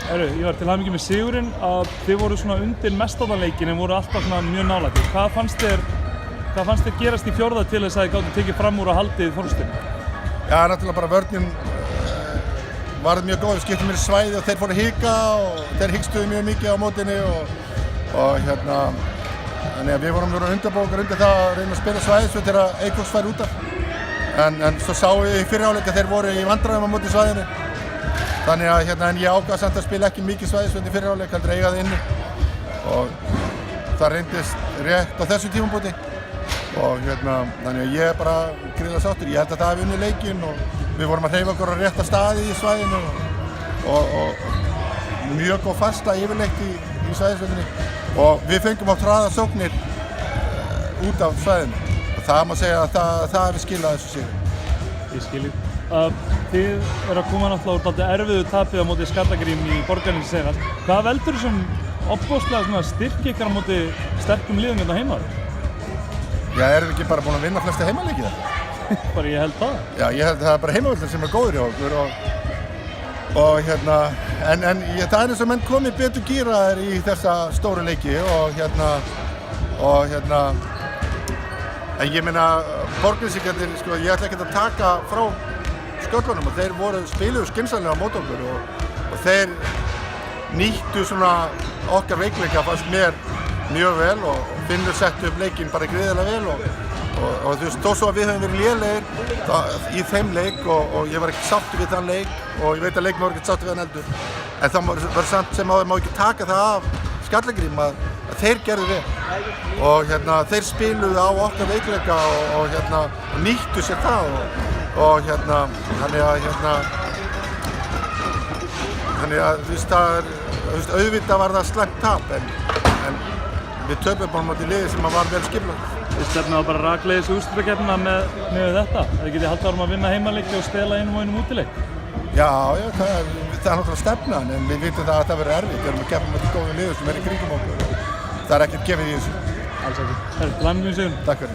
Ég var til hamingju með sigurinn að þið voru svona undir mestallaleikinn en voru alltaf svona mjög nálægt. Hvað fannst þér gerast í fjórða til þess að þið gátu tekið fram úr og haldið fórstinu? Já, náttúrulega bara vörnin var mjög góð, við skiptum mér í svæði og þeir fóru að hika og þeir hikstuðu mjög mikið á mótinni og þannig að við vorum undirbúið undir það að reyna að spila svæði svo þegar Eikóks fær út af. En svo sáum við í fyrri hálfleik að þeir voru í vandræðum á móti svæðinu. Þannig að en ég ákvað samt að spila ekki mikið svæðisvöld í fyrri hálfleik, heldur eiga það inni. Og það reyndist rétt á þessu tímapunkti. Og þannig að ég er bara gríðarlega sáttur. Ég held að það hafi unnið leikinn og við vorum að hreyfa okkur á rétta staði í svæðinu og mjög góð fasta yfirleitt í svæðisvöldinni. Og við fengum á hraða sóknir út af svæðinu. Og það má segja að það hefði skilað þessu sigur. Ég skilji. Þið eru að koma náttúrulega úr dálítið erfiðu tapið á móti Skallagrím í Borgarnesi seinast. Hvað veldur þessum ofboðslega styrk ykkar á móti sterkum liðum hérna heima? Já, erum við ekki bara búin að vinna flesta heimaleiki þetta? Bara ég held það. Já, ég held að það er bara heimavöllur sem er góður hjá okkur og en það er eins og menn komið betur gíraðir í þessa stóru leiki og en ég meina Borgnesingarnir, sko, ég ætla ekki að taka frá sköllunum og þeir spiluðu skynsamlega á móti okkur og þeir nýttu svona okkar veikleika fannst mér mjög vel og Finnur sett upp leikinn bara gríðarlega vel og þú veist, þó svo að við höfum verið lélegir í þeim leik og ég var ekki sáttur við þann leik og ég veit að leikmenn voru ekki sáttur við hann heldur en það var samt sem að þeir má ekki taka það af Skallagrím að þeir gerðu vel og þeir spiluðu á okkar veikleika og nýttu sér það og þannig að þú veist, auðvitað var það slæmt tap en við töpum bara móti liði sem var vel skipulagt. Þið stefnaðu bara rakleiðis úrslitakeppnina með þetta? Eða getið haldið árum að vinna heimaleiki og stela einum og einum útileik? Já, það er náttúrulega stefnan en við vitum það að það verður erfitt. Við erum að keppa móti góðum liðum sem er í kringum okkur og það er ekkert gefið í þessu. Alls ekki. Til hamingju með sigurinn. Takk fyrir.